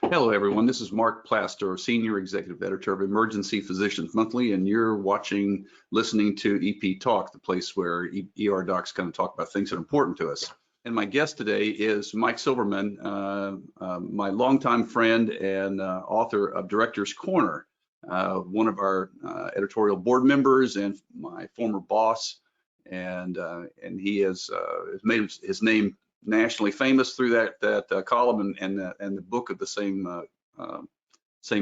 Hello, everyone. This is Mark Plaster, Senior Executive Editor of Emergency Physicians Monthly, and you're listening to EP Talk, the place where ER docs kind of talk about things that are important to us. And my guest today is Mike Silverman, my longtime friend and author of Director's Corner, one of our editorial board members and my former boss. And he has made his name nationally famous through that column and the book of the same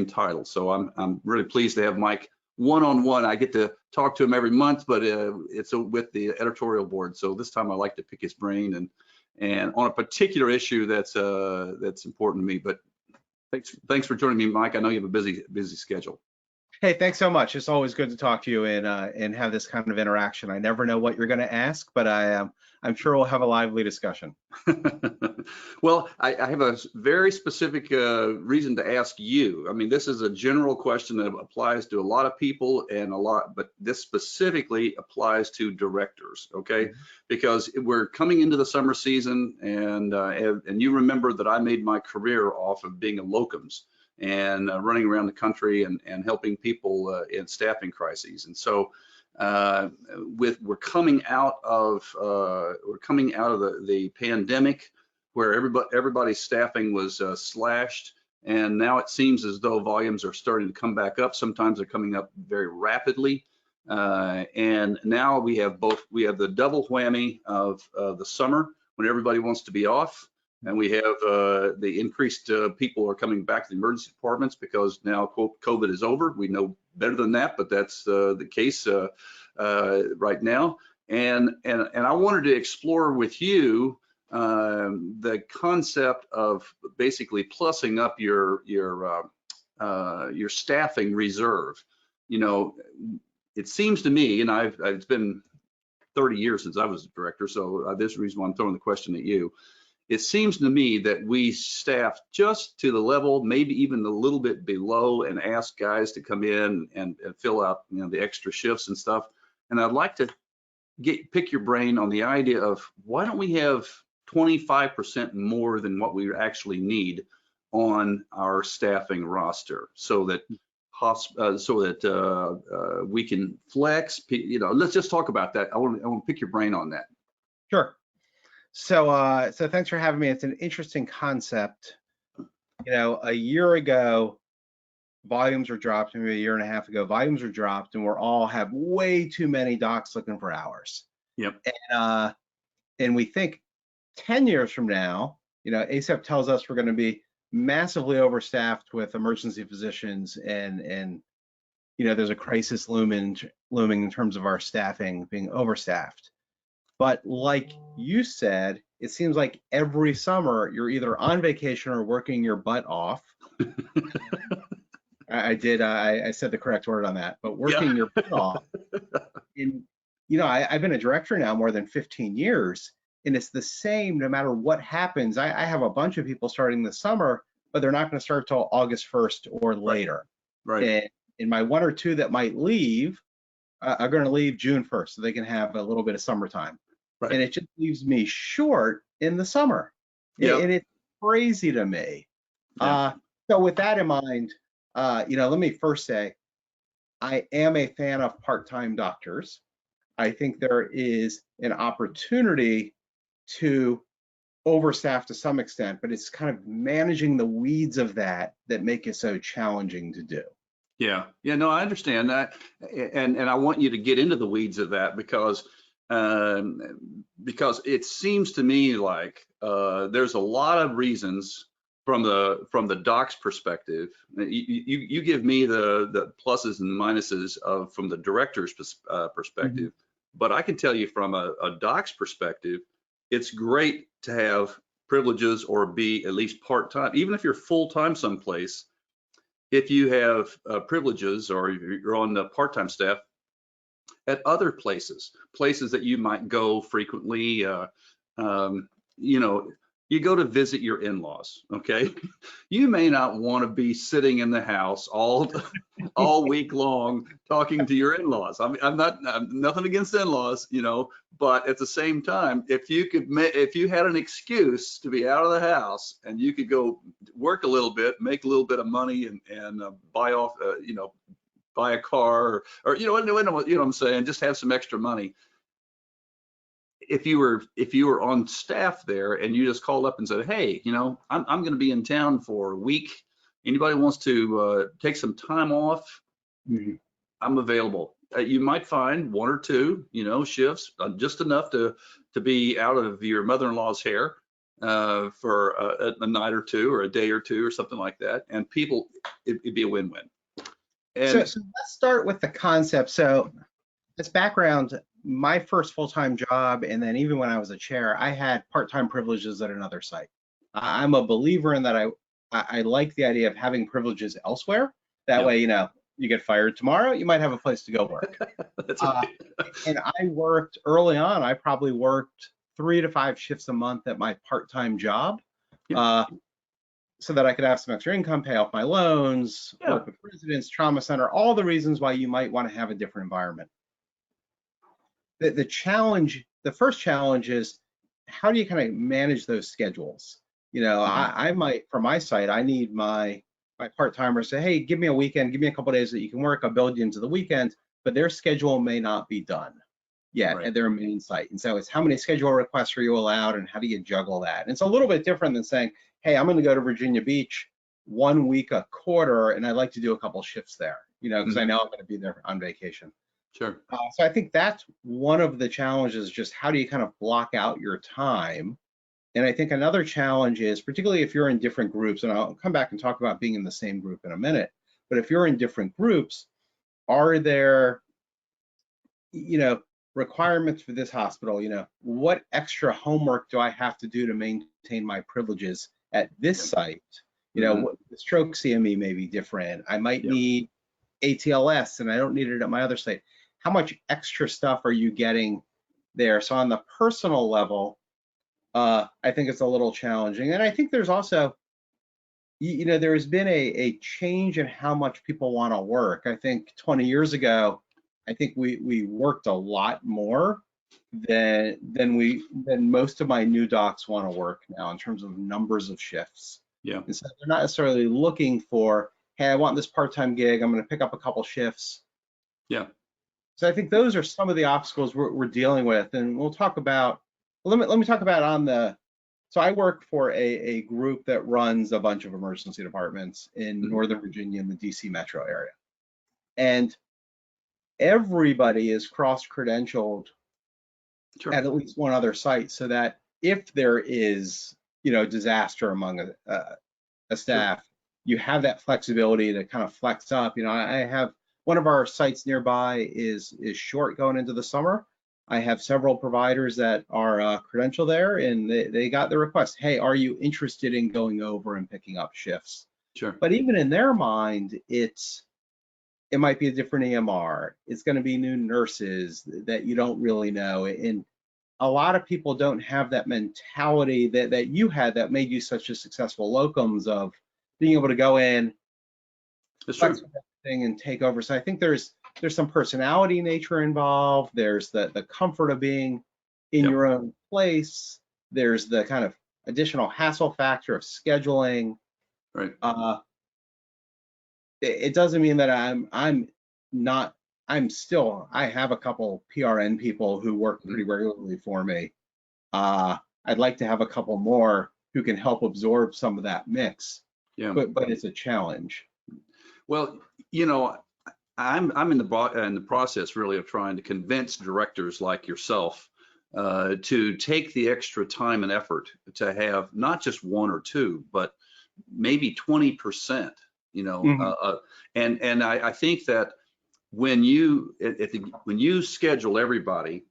title. So I'm really pleased to have Mike one-on-one. I get to talk to him every month, but it's with the editorial board. So this time I like to pick his brain and on a particular issue that's important to me. But thanks for joining me, Mike. I know you have a busy schedule. Hey, thanks so much. It's always good to talk to you and have this kind of interaction. I never know what you're going to ask, but I'm sure we'll have a lively discussion. Well, I have a very specific reason to ask you. I mean, this is a general question that applies to a lot of people but this specifically applies to directors, okay? Mm-hmm. Because we're coming into the summer season, and you remember that I made my career off of being a locums and running around the country and helping people in staffing crises. And so we're coming out of the pandemic where everybody's staffing was slashed, and now it seems as though volumes are starting to come back up. Sometimes they're coming up very rapidly, and now we have the double whammy of the summer when everybody wants to be off. And we have the increased people are coming back to the emergency departments because now, quote, COVID is over. We know better than that, but that's the case right now. And I wanted to explore with you the concept of basically plussing up your staffing reserve. You know, it seems to me, and it's been 30 years since I was a director, so this is the reason why I'm throwing the question at you. It seems to me that we staff just to the level, maybe even a little bit below, and ask guys to come in and fill out, the extra shifts and stuff. And I'd like to pick your brain on the idea of why don't we have 25% more than what we actually need on our staffing roster, so that we can flex. Let's just talk about that. I want to pick your brain on that. Sure. So thanks for having me. It's an interesting concept. A year ago, volumes were dropped. Maybe a year and a half ago, volumes were dropped, and we're all have way too many docs looking for hours. Yep. And we think 10 years from now, ACEP tells us we're going to be massively overstaffed with emergency physicians, and there's a crisis looming in terms of our staffing being overstaffed. But like you said, it seems like every summer you're either on vacation or working your butt off. I said the correct word on that, but working your butt off. And, I've been a director now more than 15 years, and it's the same no matter what happens. I have a bunch of people starting this summer, but they're not going to start till August 1st or later. Right. And my one or two that might leave are going to leave June 1st, so they can have a little bit of summertime. Right. And it just leaves me short in the summer. Yep. And it's crazy to me. Yeah. So with that in mind, let me first say, I am a fan of part-time doctors. I think there is an opportunity to overstaff to some extent, but it's kind of managing the weeds of that make it so challenging to do. Yeah, no, I understand that, and I want you to get into the weeds of that because it seems to me like there's a lot of reasons from the doc's perspective. You give me the pluses and minuses from the director's perspective, mm-hmm. But I can tell you from a doc's perspective, it's great to have privileges or be at least part-time, even if you're full-time someplace. If you have privileges or you're on the part-time staff at other places that you might go frequently, you go to visit your in-laws, okay? You may not want to be sitting in the house all week long talking to your in-laws. I'm nothing against in-laws, but at the same time, if you had an excuse to be out of the house and you could go work a little bit, make a little bit of money, and buy a car, or you know what I'm saying, just have some extra money. If you were on staff there and you just called up and said, hey, I'm going to be in town for a week. Anybody wants to take some time off? Mhm. I'm available. You might find one or two, shifts, just enough to be out of your mother-in-law's hair for a night or two, or a day or two, or something like that. And it'd be a win-win. So And let's start with the concept. So as background, my first full-time job, and then even when I was a chair, I had part-time privileges at another site. I'm a believer in that. I like the idea of having privileges elsewhere. That Yeah. way, you get fired tomorrow, you might have a place to go work. That's right. And I worked early on. I probably worked 3 to 5 shifts a month at my part-time job, Yeah. so that I could have some extra income, pay off my loans, Yeah. work with residents, trauma center, all the reasons why you might want to have a different environment. The first challenge is, how do you kind of manage those schedules? I might, from my side, I need my part-timer say, hey, give me a weekend, give me a couple of days that you can work, I'll build you into the weekend, but their schedule may not be done yet Right. at their main site. And so it's, how many schedule requests are you allowed, and how do you juggle that? And it's a little bit different than saying, hey, I'm going to go to Virginia Beach 1 week a quarter, and I'd like to do a couple shifts there, because I know I'm going to be there on vacation. Sure. So I think that's one of the challenges, just how do you kind of block out your time? And I think another challenge is, particularly if you're in different groups, and I'll come back and talk about being in the same group in a minute, but if you're in different groups, are there, requirements for this hospital? What extra homework do I have to do to maintain my privileges at this site? What, the stroke CME may be different. I might need ATLS and I don't need it at my other site. How much extra stuff are you getting there? So on the personal level, I think it's a little challenging. And I think there's also, there has been a change in how much people want to work. I think 20 years ago, I think we worked a lot more than most of my new docs want to work now, in terms of numbers of shifts. Yeah. And so they're not necessarily looking for, hey, I want this part-time gig, I'm going to pick up a couple shifts. Yeah. So I think those are some of the obstacles we're dealing with, and we'll talk about. Let me talk about So I work for a group that runs a bunch of emergency departments in Northern Virginia and the DC metro area, and everybody is cross-credentialed at least one other site, so that if there is disaster among a staff, you have that flexibility to kind of flex up. I have one of our sites nearby is short going into the summer. I have several providers that are credentialed there, and they got the request, hey, are you interested in going over and picking up shifts? Sure. But even in their mind, it might be a different EMR. It's going to be new nurses that you don't really know. And a lot of people don't have that mentality that you had, that made you such a successful locums, of being able to go in, flex with everything, and take over. So I think there's some personality nature involved. There's the comfort of being in your own place. There's the kind of additional hassle factor of scheduling. Right. It doesn't mean that I have a couple PRN people who work pretty regularly for me. I'd like to have a couple more who can help absorb some of that mix. Yeah. But it's a challenge. Well, I'm in the process really of trying to convince directors like yourself to take the extra time and effort to have not just 1 or 2, but maybe 20%. And I think that when you schedule everybody,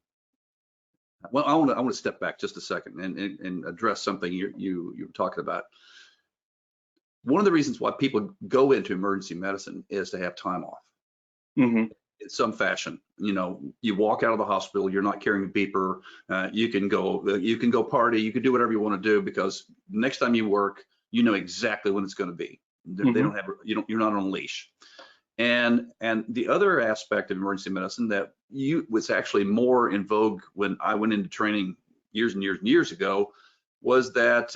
well, I want to step back just a second and address something you were talking about. One of the reasons why people go into emergency medicine is to have time off. in some fashion. You walk out of the hospital, you're not carrying a beeper. You can go party, you can do whatever you want to do, because next time you work, you know exactly when it's going to be. They don't have, you're not on a leash. And the other aspect of emergency medicine that was actually more in vogue when I went into training years and years and years ago was that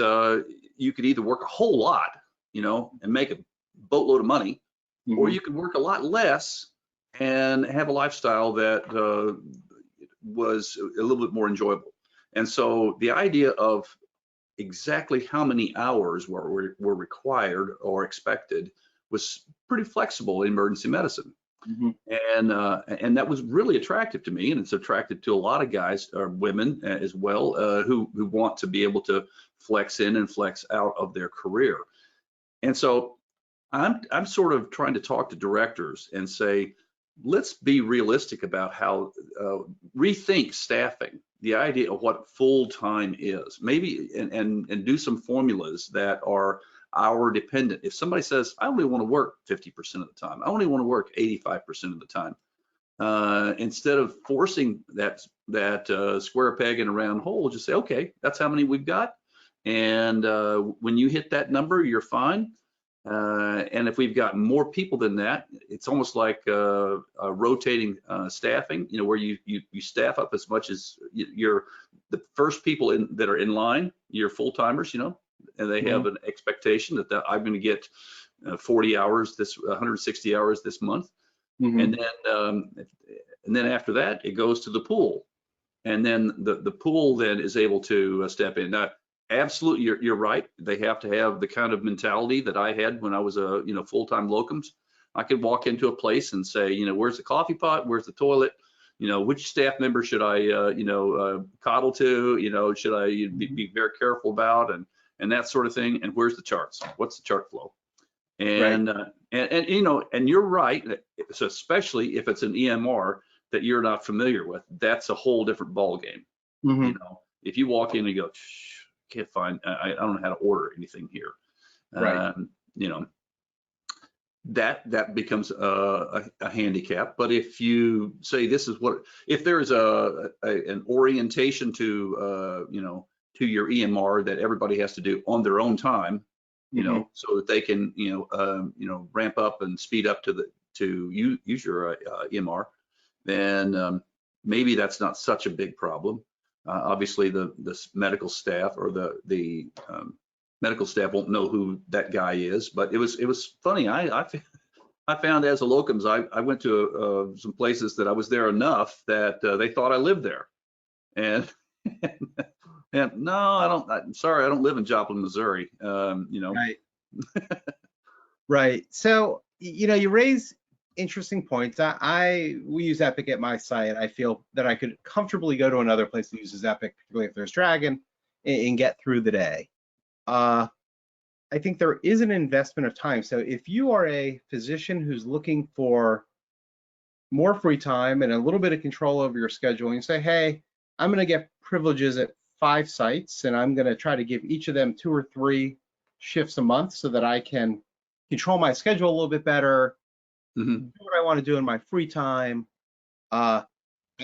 you could either work a whole lot, and make a boatload of money, or you could work a lot less and have a lifestyle that was a little bit more enjoyable. And so the idea of exactly how many hours were required or expected was pretty flexible in emergency medicine. And that was really attractive to me, and it's attractive to a lot of guys or women as well, who want to be able to flex in and flex out of their career. And so I'm sort of trying to talk to directors and say, let's be realistic about how rethink staffing, the idea of what full-time is, maybe, and do some formulas that are hour dependent. If somebody says, I only want to work 50% of the time, I only want to work 85% of the time, instead of forcing that square peg in a round hole, just say, okay, that's how many we've got. And when you hit that number, you're fine. And if we've got more people than that, it's almost like rotating staffing, where you staff up as much as you're the first people that are in line, you're full timers, and they have an expectation that I'm going to get 40 hours, 160 hours this month. And then after that, it goes to the pool. And then the pool then is able to step in. Now, absolutely, you're right. They have to have the kind of mentality that I had when I was a full-time locums. I could walk into a place and say, where's the coffee pot? Where's the toilet? Which staff member should I coddle to? Should I be very careful about, and that sort of thing. And where's the charts? What's the chart flow? And and you're right. So especially if it's an EMR that you're not familiar with, that's a whole different ball game. If you walk in and you go, can't find, I don't know how to order anything here. That becomes a handicap. But if you say this is if there's an orientation to your EMR that everybody has to do on their own time, so that they can ramp up and speed up to use your EMR, then maybe that's not such a big problem. Obviously, the medical staff or the medical staff won't know who that guy is. But it was funny. I found as a locums, I went to some places that I was there enough that they thought I lived there, and and no, I don't. I'm sorry, I don't live in Joplin, Missouri. Right. Right. So you raise interesting points. We use Epic at my site. I feel that I could comfortably go to another place that uses Epic, particularly if there's Dragon, and get through the day. I think there is an investment of time. So if you are a physician who's looking for more free time and a little bit of control over your schedule, and you say, hey, I'm going to get privileges at 5 sites, and I'm going to try to give each of them 2 or 3 shifts a month so that I can control my schedule a little bit better, do what I want to do in my free time. I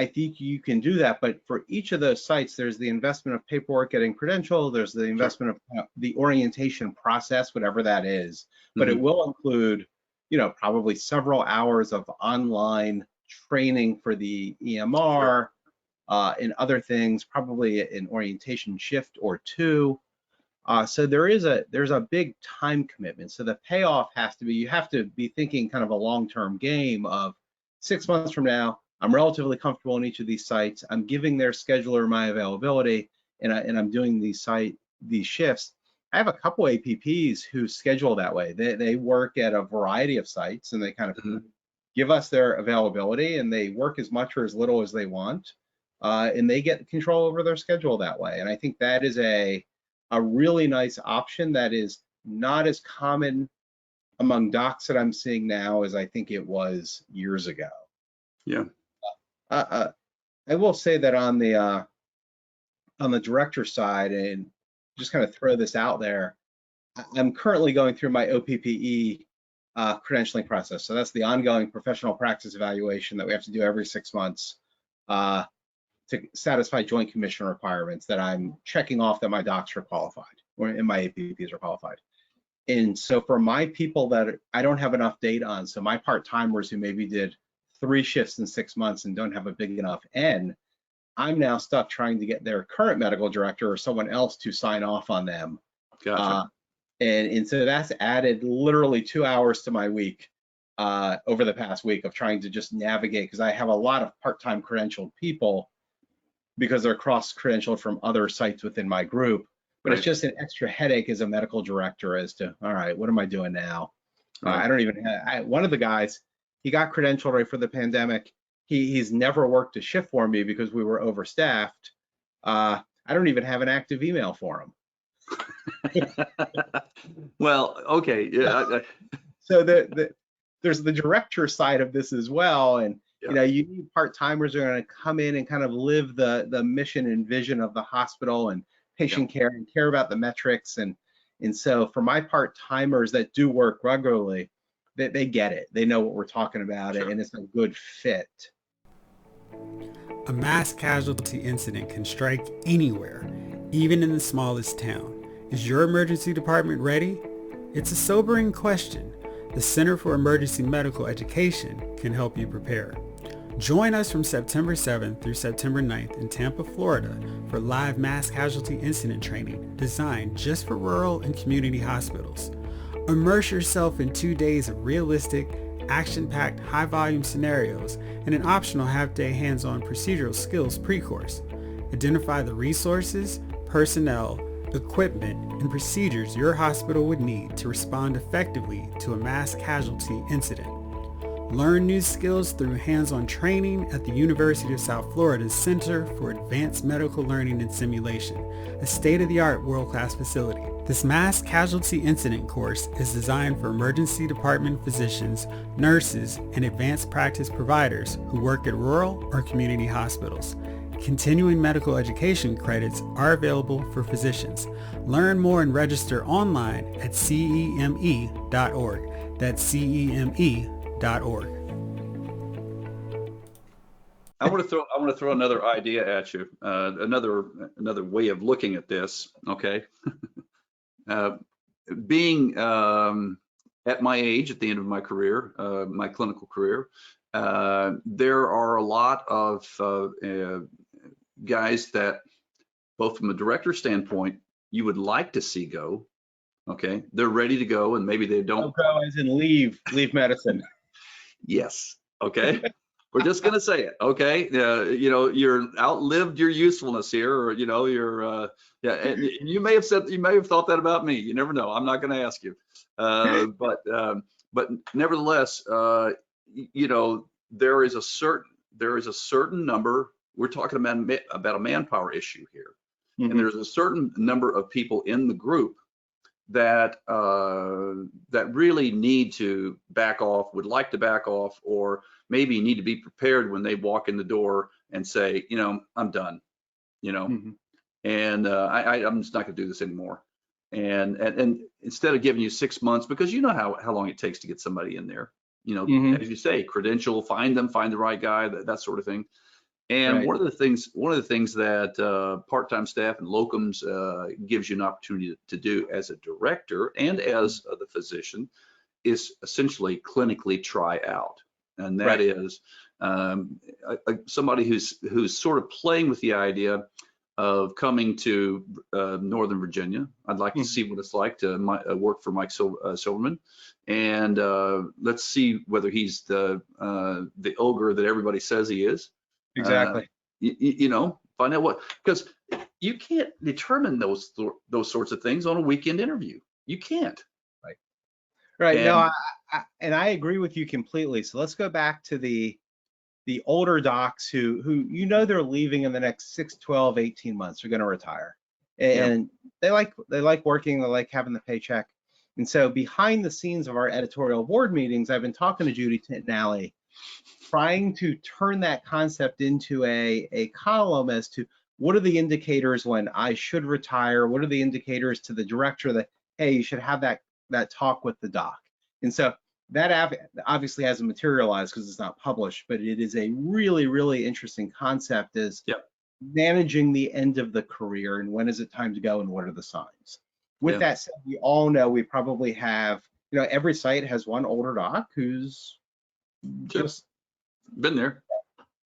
think you can do that, but for each of those sites, there's the investment of paperwork getting credentialed, there's the investment of the orientation process, whatever that is, but it will include, probably several hours of online training for the EMR, and other things, probably an orientation shift or 2. So there's a big time commitment. So the payoff has to be, you have to be thinking kind of a long-term game of 6 months from now, I'm relatively comfortable in each of these sites. I'm giving their scheduler my availability, and I'm doing these shifts. I have a couple APPs who schedule that way. They work at a variety of sites, and they kind of give us their availability, and they work as much or as little as they want, and they get control over their schedule that way. And I think that is a really nice option that is not as common among docs that I'm seeing now as I think it was years ago. Yeah. I will say that on the director side, and just kind of throw this out there, I'm currently going through my OPPE credentialing process. So that's the ongoing professional practice evaluation that we have to do every 6 months to satisfy Joint Commission requirements that I'm checking off that my docs are qualified or in my APPs are qualified. And so for my people that I don't have enough data on, so my part-timers who maybe did 3 shifts in 6 months and don't have a big enough N, I'm now stuck trying to get their current medical director or someone else to sign off on them. Gotcha. And so that's added literally 2 hours to my week over the past week of trying to just navigate, because I have a lot of part-time credentialed people because they're cross-credentialed from other sites within my group. But It's just an extra headache as a medical director as to, all right, what am I doing now? I don't even have, one of the guys, he got credentialed right for the pandemic. He's never worked a shift for me because we were overstaffed. I don't even have an active email for him. Well, okay, yeah. So there's the director side of this as well, and you need part-timers who are going to come in and kind of live the mission and vision of the hospital and patient care and care about the metrics, and so for my part-timers that do work regularly, they get it, they know what we're talking about, and it's a good fit. A mass casualty incident can strike anywhere, even in the smallest town. Is your emergency department ready? It's a sobering question. The Center for Emergency Medical Education can help you prepare. Join us from September 7th through September 9th in Tampa, Florida for live mass casualty incident training designed just for rural and community hospitals. Immerse yourself in 2 days of realistic, action-packed, high-volume scenarios and an optional half-day hands-on procedural skills pre-course. Identify the resources, personnel, equipment, and procedures your hospital would need to respond effectively to a mass casualty incident. Learn new skills through hands-on training at the University of South Florida's Center for Advanced Medical Learning and Simulation, a state-of-the-art world-class facility. This mass casualty incident course is designed for emergency department physicians, nurses, and advanced practice providers who work at rural or community hospitals. Continuing medical education credits are available for physicians. Learn more and register online at ceme.org. That's ceme.org. I want to throw another idea at you, another way of looking at this. Okay, being at my age, at the end of my career, my clinical career, there are a lot of guys that, both from a director standpoint, you would like to see go. Okay, they're ready to go, and maybe they don't go as in leave medicine. Yes. Okay. We're just gonna say it. Okay. You're outlived your usefulness here, or you're and you may have thought that about me. You never know. I'm not gonna ask you. But nevertheless, there is a certain number. We're talking about a manpower issue here, and there's a certain number of people in the group that really need to back off, would like to back off, or maybe need to be prepared when they walk in the door and say, I'm done, and I'm just not going to do this anymore. And instead of giving you 6 months, because you know how long it takes to get somebody in there, as you say, credential, find the right guy, that sort of thing. And one of the things that part-time staff and locums gives you an opportunity to do as a director and as the physician is essentially clinically try out, and that is somebody who's sort of playing with the idea of coming to Northern Virginia. I'd like to see what it's like to work for Mike Silverman, and let's see whether he's the ogre that everybody says he is. Exactly. Find out because you can't determine those sorts of things on a weekend interview. You can't. Right. No, I agree with you completely. So let's go back to the older docs who they're leaving in the next 6, 12, 18 months. They're going to retire, and they like working. They like having the paycheck. And so behind the scenes of our editorial board meetings, I've been talking to Judy Tintinelli, trying to turn that concept into a column as to what are the indicators when I should retire, what are the indicators to the director that, hey, you should have that talk with the doc. And so that obviously hasn't materialized because it's not published, but it is a really, really interesting concept, is managing the end of the career and when is it time to go and what are the signs. With that said, we all know we probably have, every site has one older doc who's just been there.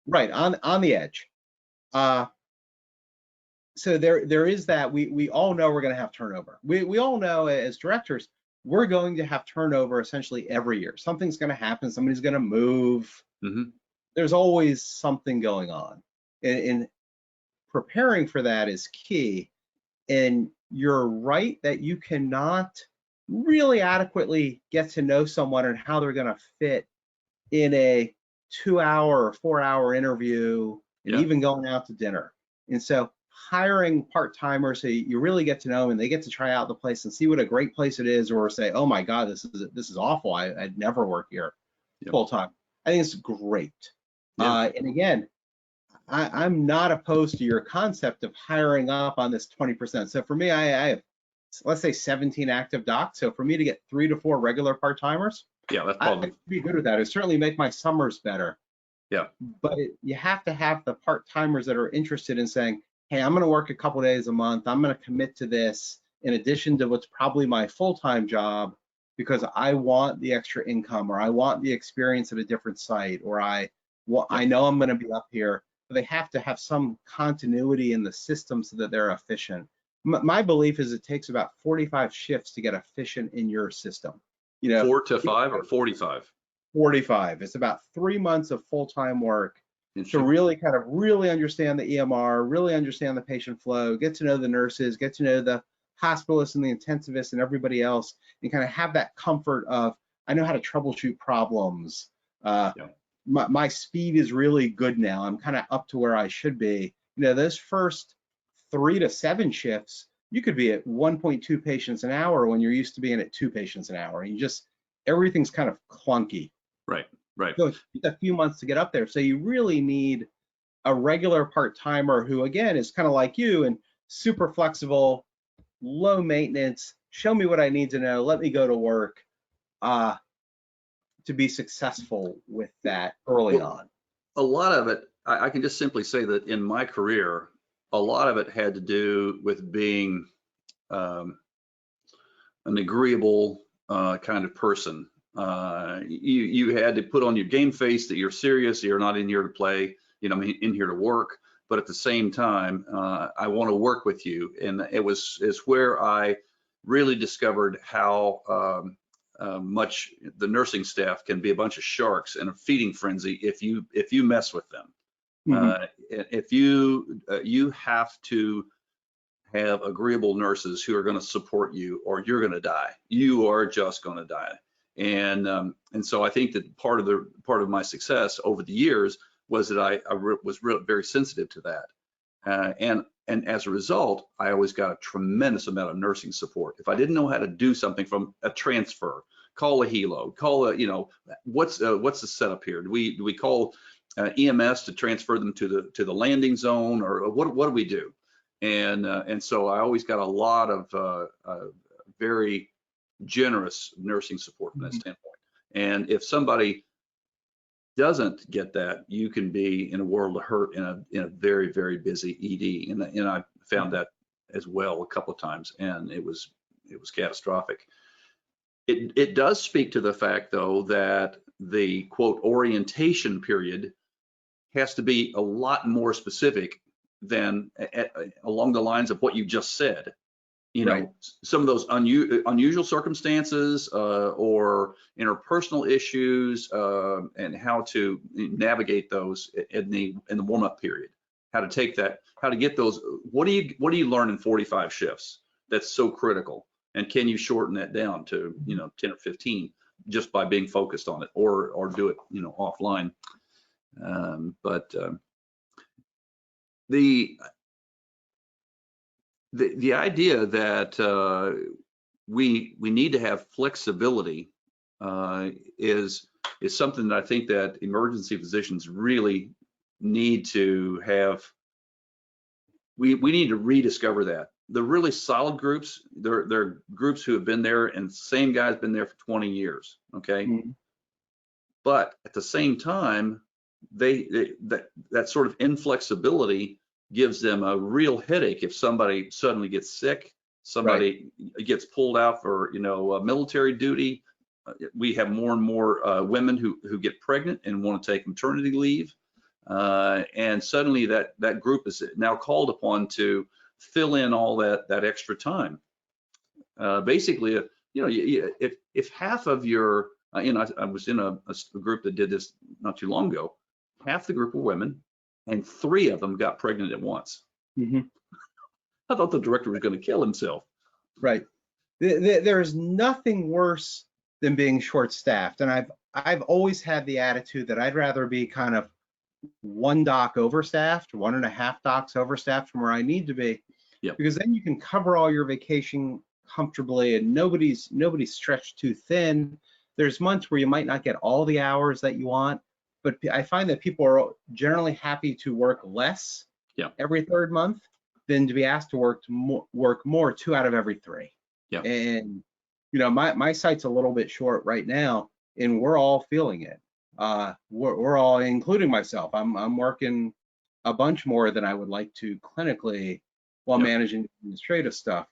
Right, on the edge. So there is that. We all know we're going to have turnover. We all know as directors, we're going to have turnover essentially every year. Something's going to happen. Somebody's going to move. There's always something going on. And preparing for that is key. And you're right that you cannot really adequately get to know someone and how they're going to fit in a 2-hour or 4-hour interview, and even going out to dinner. And so hiring part-timers so you really get to know them and they get to try out the place and see what a great place it is, or say, oh my God, this is awful. I'd never work here full time. I think it's great. And again, I'm not opposed to your concept of hiring up on this 20%. So for me, I have, let's say 17 active docs. So for me to get 3 to 4 regular part-timers, that's probably I'd be good with that. It would certainly make my summers better. But you have to have the part-timers that are interested in saying, hey, I'm going to work a couple days a month. I'm going to commit to this in addition to what's probably my full-time job, because I want the extra income, or I want the experience at a different site, or I know I'm going to be up here. But they have to have some continuity in the system so that they're efficient. My belief is it takes about 45 shifts to get efficient in your system. 4 to 5 or 45? 45. It's about 3 months of full-time work to really really understand the EMR, really understand the patient flow, get to know the nurses, get to know the hospitalists and the intensivists and everybody else, and kind of have that comfort of, I know how to troubleshoot problems. My speed is really good now. I'm kind of up to where I should be. Those first 3 to 7 shifts, you could be at 1.2 patients an hour when you're used to being at 2 patients an hour. And everything's kind of clunky. Right. So it's a few months to get up there. So you really need a regular part-timer who, again, is kind of like you and super flexible, low maintenance, show me what I need to know, let me go to work, to be successful with that early on. A lot of it, I can just simply say that in my career, a lot of it had to do with being an agreeable kind of person. You had to put on your game face that you're serious, you're not in here to play, in here to work, but at the same time, I want to work with you. And it's where I really discovered how much the nursing staff can be a bunch of sharks in a feeding frenzy if you mess with them. If you have to have agreeable nurses who are going to support you, or you're going to die. You are just going to die. And so I think that part of my success over the years was that I was very sensitive to that. And as a result, I always got a tremendous amount of nursing support. If I didn't know how to do something from a transfer, call a helo, call what's the setup here? Do we call EMS to transfer them to the landing zone, or what do we do? And so I always got a lot of very generous nursing support from that standpoint. And if somebody doesn't get that, you can be in a world of hurt in a very, very busy ED. And I found that as well a couple of times, and it was catastrophic. It does speak to the fact, though, that the quote orientation period has to be a lot more specific than along the lines of what you just said. Some of those unusual circumstances or interpersonal issues, and how to navigate those in the warm-up period. How to take that, how to get those. What do you learn in 45 shifts? That's so critical. And can you shorten that down to 10 or 15 just by being focused on it, or do it offline? But the idea that we need to have flexibility is something that I think that emergency physicians really need to have. We need to rediscover that. the really solid groups, they're groups who have been there, and the same guy's been there for 20 years. Okay. Mm-hmm. But at the same time, that sort of inflexibility gives them a real headache if somebody suddenly gets sick, somebody gets pulled out for military duty. We have more and more women who get pregnant and want to take maternity leave, and suddenly that group is now called upon to fill in all that extra time. Basically, if half of your I was in a group that did this not too long ago. Half the group were women, and 3 of them got pregnant at once. Mm-hmm. I thought the director was going to kill himself. Right. There's nothing worse than being short-staffed, and I've always had the attitude that I'd rather be kind of 1 doc overstaffed, 1.5 docs overstaffed from where I need to be, because then you can cover all your vacation comfortably, and nobody's stretched too thin. There's months where you might not get all the hours that you want, but I find that people are generally happy to work less every 3rd month than to be asked to work more 2 out of every 3. Yeah. And my site's a little bit short right now, and we're all feeling it. We're all, including myself. I'm working a bunch more than I would like to clinically while managing administrative stuff.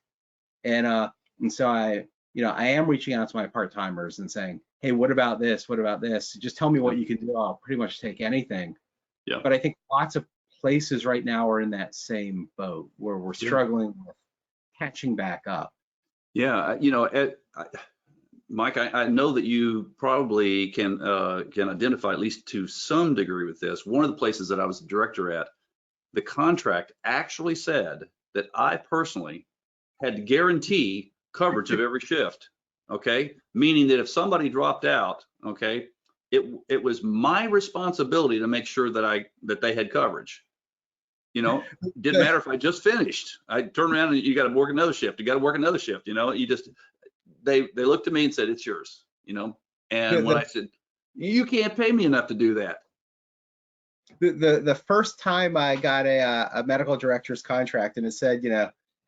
And so I am reaching out to my part-timers and saying, hey, what about this? What about this? Just tell me what you can do. I'll pretty much take anything. Yeah. But I think lots of places right now are in that same boat where we're struggling with catching back up. Yeah, Mike, I know that you probably can identify at least to some degree with this. One of the places that I was the director at, the contract actually said that I personally had to guarantee coverage of every shift. Okay, meaning that if somebody dropped out, okay, it was my responsibility to make sure that they had coverage. Didn't matter if I just finished. I turned around and you got to work another shift. You got to work another shift. They looked at me and said, it's yours. And when I said, you can't pay me enough to do that. The first time I got a medical director's contract, and it said,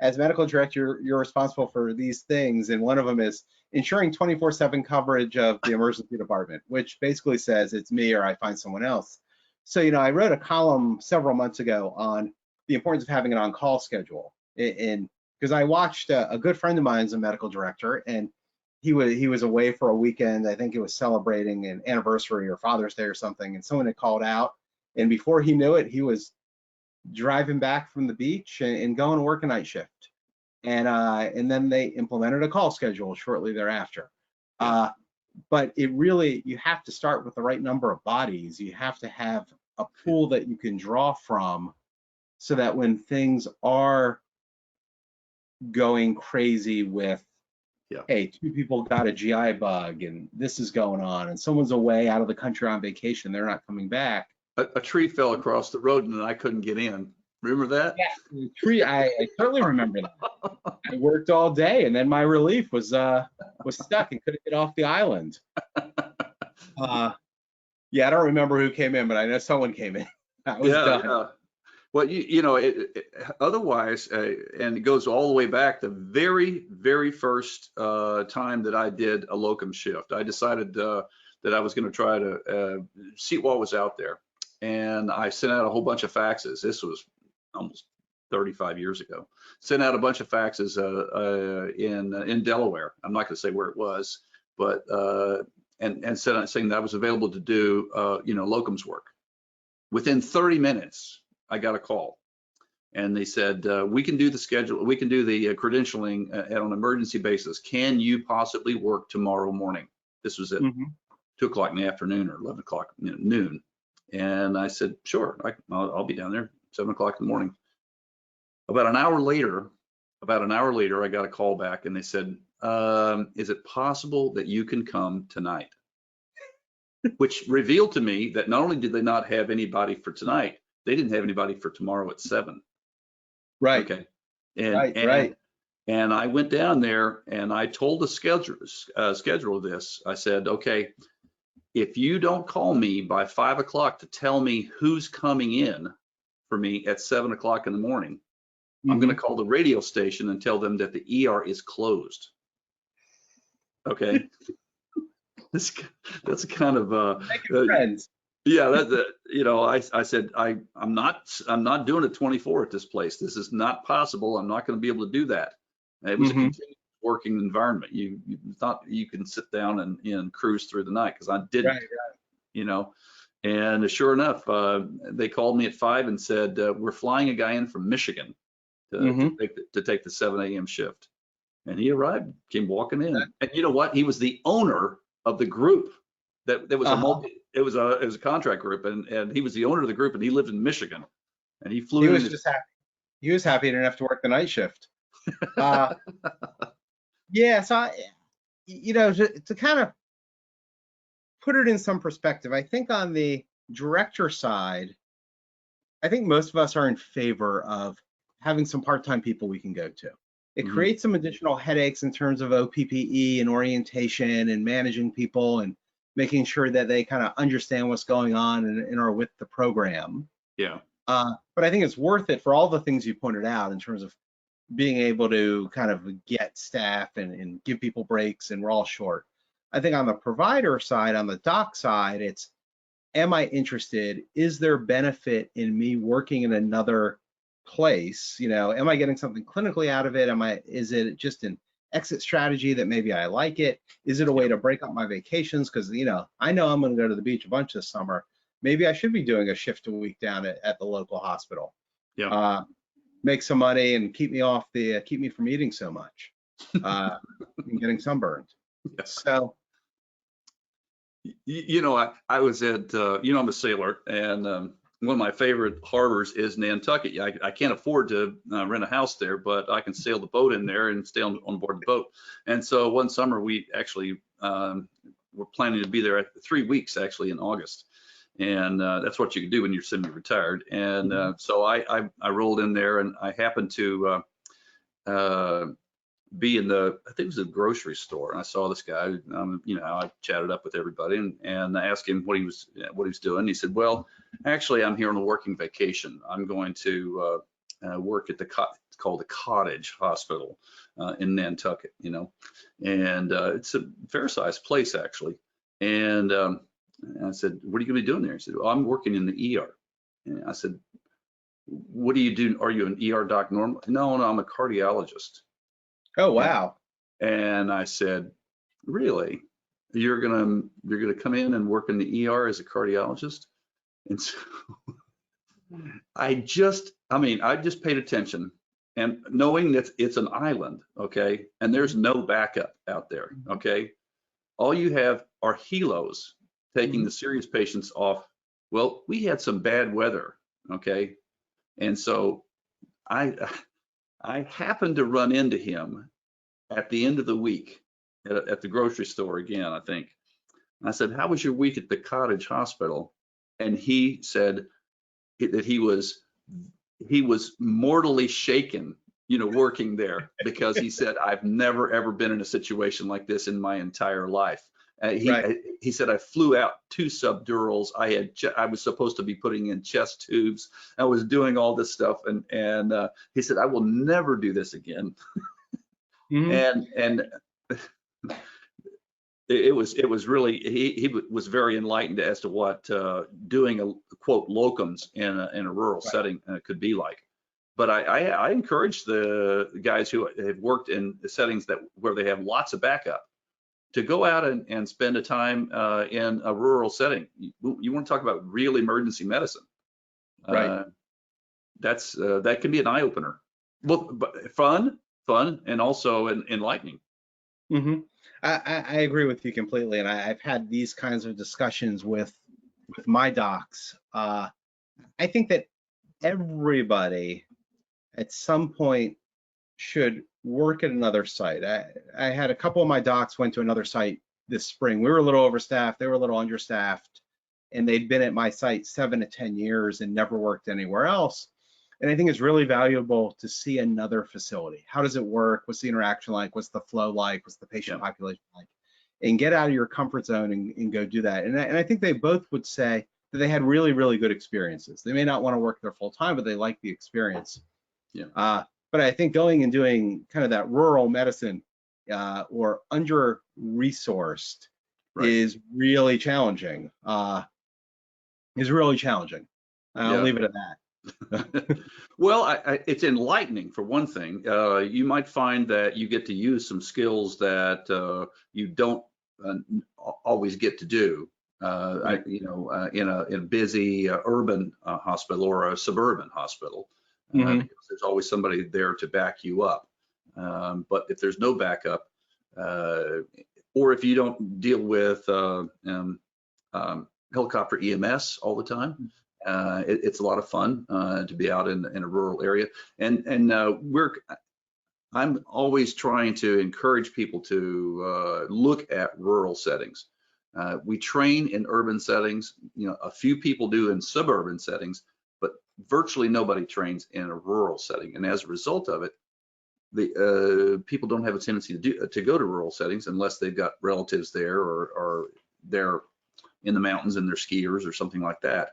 as medical director, you're responsible for these things, and one of them is ensuring 24/7 coverage of the emergency department, which basically says it's me or I find someone else. So, I wrote a column several months ago on the importance of having an on-call schedule, and because I watched a good friend of mine is a medical director, and he was away for a weekend. I think it was celebrating an anniversary or Father's Day or something, and someone had called out, and before he knew it, he was driving back from the beach and going to work a night shift, and then they implemented a call schedule shortly thereafter. But you have to start with the right number of bodies. You have to have a pool that you can draw from, so that when things are going crazy with, hey, 2 people got a GI bug and this is going on, and someone's away out of the country on vacation, they're not coming back. A tree fell across the road and I couldn't get in. Remember that? Yeah, the tree. I certainly remember that. I worked all day, and then my relief was stuck and couldn't get off the island. I don't remember who came in, but I know someone came in. I was done. Yeah. Well, otherwise, and it goes all the way back. The very, very first time that I did a locum shift, I decided that I was going to try to see what was out there. And I sent out a whole bunch of faxes. This was almost 35 years ago. Sent out a bunch of faxes in Delaware. I'm not going to say where it was, but and saying that I was available to do locums work. Within 30 minutes, I got a call, and they said, we can do the schedule, we can do the credentialing on an emergency basis. Can you possibly work tomorrow morning? This was at 2 o'clock in the afternoon or 11 o'clock noon. And I said, sure, I'll be down there 7 o'clock in the morning. About an hour later, I got a call back, and they said, is it possible that you can come tonight? Which revealed to me that not only did they not have anybody for tonight, they didn't have anybody for tomorrow at 7. Right. Okay. Right. And I went down there and I told the schedule this. I said, okay, if you don't call me by 5 o'clock to tell me who's coming in for me at 7 o'clock in the morning, I'm going to call the radio station and tell them that the ER is closed. Okay. That's kind of Making friends. yeah, I said I'm not doing it 24 at this place. This is not possible. I'm not going to be able to do that. And it was a continuous working environment. You thought you can sit down and cruise through the night, because I didn't. Right. And sure enough, they called me at 5 and said, we're flying a guy in from Michigan to take the 7 a.m. shift. And he arrived, came walking in. And you know what? He was the owner of the group. That was it was a contract group, and he was the owner of the group, and he lived in Michigan. And he flew in. He was just happy. He was happy he didn't have to work the night shift. Yeah, so to kind of put it in some perspective, I think on the director side, I think most of us are in favor of having some part-time people we can go to. It creates some additional headaches in terms of OPPE and orientation and managing people and making sure that they kind of understand what's going on and are with the program. Yeah. But I think it's worth it for all the things you pointed out in terms of being able to kind of get staff and give people breaks, and we're all short. I think on the provider side, on the doc side, it's, am I interested? Is there benefit in me working in another place? Am I getting something clinically out of it? Is it just an exit strategy that maybe I like it? Is it a way to break up my vacations? Because I know I'm going to go to the beach a bunch this summer. Maybe I should be doing a shift a week down at the local hospital. Yeah. Make some money and keep me from eating so much and getting sunburned. Yes. So, I was at, I'm a sailor, and one of my favorite harbors is Nantucket. I can't afford to rent a house there, but I can sail the boat in there and stay on board the boat. And so one summer we actually were planning to be there 3 weeks actually in August. And that's what you can do when you're semi-retired. And so I rolled in there, and I happened to be in I think it was a grocery store, and I saw this guy. I chatted up with everybody and I asked him what he was doing. He said, "Well, actually, I'm here on a working vacation. I'm going to work at it's called the Cottage Hospital in Nantucket, and it's a fair-sized place actually." And I said, "What are you going to be doing there?" He said, "Well, I'm working in the ER." And I said, "What do you do? Are you an ER doc normally?" No, I'm a cardiologist. Oh, wow. And I said, "Really? You're gonna come in and work in the ER as a cardiologist?" And so I just paid attention, and knowing that it's an island, okay, and there's no backup out there, okay. All you have are helos taking the serious patients off. Well, we had some bad weather, okay, and so I happened to run into him at the end of the week at the grocery store again, I think. I said, "How was your week at the Cottage Hospital?" And he said that he was mortally shaken, working there, because he said, "I've never ever been in a situation like this in my entire life." He said, "I flew out 2 subdurals. I was supposed to be putting in chest tubes. I was doing all this stuff, and he said, "I will never do this again." And it was really, he was very enlightened as to what doing a quote locums in a rural setting could be like. But I encourage the guys who have worked in settings where they have lots of backup to go out and spend a time in a rural setting. You want to talk about real emergency medicine? Right. That can be an eye opener. Well, but fun, and also enlightening. I agree with you completely, and I've had these kinds of discussions with my docs. I think that everybody at some point should work at another site. I had a couple of my docs went to another site this spring. We were a little overstaffed, they were a little understaffed, and they'd been at my site 7 to 10 years and never worked anywhere else. And I think it's really valuable to see another facility. How does it work? What's the interaction like? What's the flow like? What's the patient population like? And get out of your comfort zone and go do that. And I think they both would say that they had really, really good experiences. They may not want to work there full time, but they like the experience. Yeah. But I think going and doing kind of that rural medicine or under-resourced is really challenging. I'll leave it at that. Well, it's enlightening for one thing. You might find that you get to use some skills that you don't always get to do. In a busy urban hospital or a suburban hospital, because there's always somebody there to back you up. But if there's no backup, or if you don't deal with helicopter EMS all the time, it's a lot of fun to be out in a rural area. And I'm always trying to encourage people to look at rural settings. We train in urban settings, a few people do in suburban settings, but virtually nobody trains in a rural setting. And as a result of it, the people don't have a tendency to go to rural settings unless they've got relatives there or they're in the mountains and they're skiers or something like that.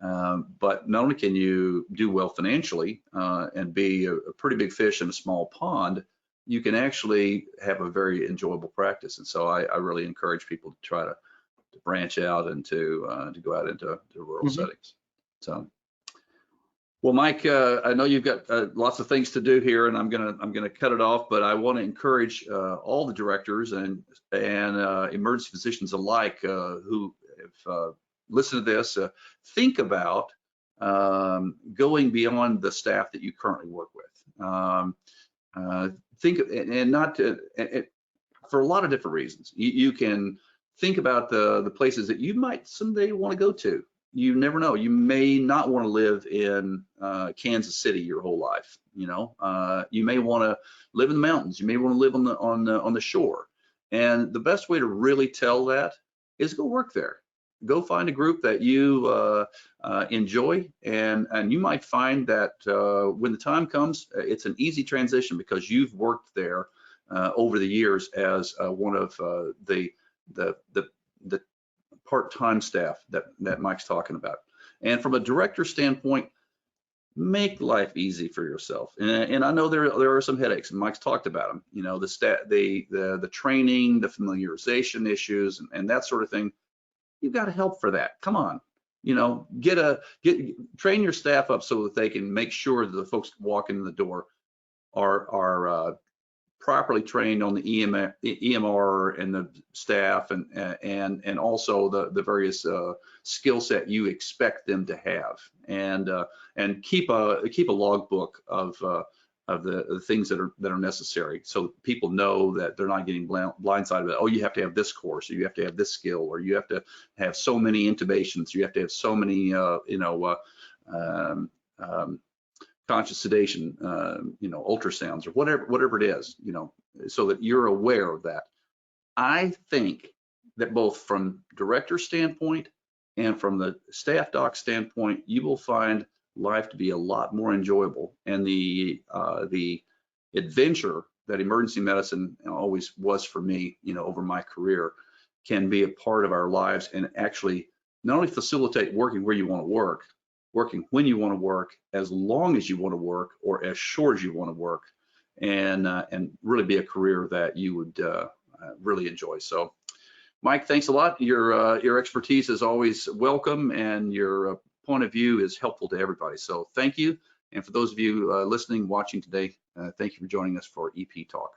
But not only can you do well financially and be a pretty big fish in a small pond, you can actually have a very enjoyable practice. And so I really encourage people to try to branch out and to go out into rural settings. So, well, Mike, I know you've got lots of things to do here, and I'm gonna cut it off. But I want to encourage all the directors and emergency physicians alike who have listened to this, think about going beyond the staff that you currently work with. Think and not to, for a lot of different reasons. You can think about the places that you might someday want to go to. You never know. You may not want to live in Kansas City your whole life. You may want to live in the mountains. You may want to live on the shore. And the best way to really tell that is go work there. Go find a group that you enjoy, and you might find that when the time comes, it's an easy transition because you've worked there over the years as one of the part-time staff that Mike's talking about. And from a director standpoint, make life easy for yourself. And I know there are some headaches, and Mike's talked about them. The training, the familiarization issues, and that sort of thing. You've got to help for that. Come on, train your staff up so that they can make sure that the folks walking in the door are properly trained on the EMR and the staff and also the various skill set you expect them to have, and keep a logbook of the things that are necessary, so people know that they're not getting blindsided about, oh, you have to have this course, or you have to have this skill, or you have to have so many intubations, you have to have so many conscious sedation, ultrasounds, or whatever it is, so that you're aware of that. I think that both from director standpoint and from the staff doc standpoint, you will find life to be a lot more enjoyable, and the adventure that emergency medicine always was for me, over my career, can be a part of our lives and actually not only facilitate working where you want to work, working when you want to work, as long as you want to work, or as short as you want to work, and really be a career that you would really enjoy. So, Mike, thanks a lot. Your expertise is always welcome, and your point of view is helpful to everybody. So thank you. And for those of you listening, watching today, thank you for joining us for EP Talk.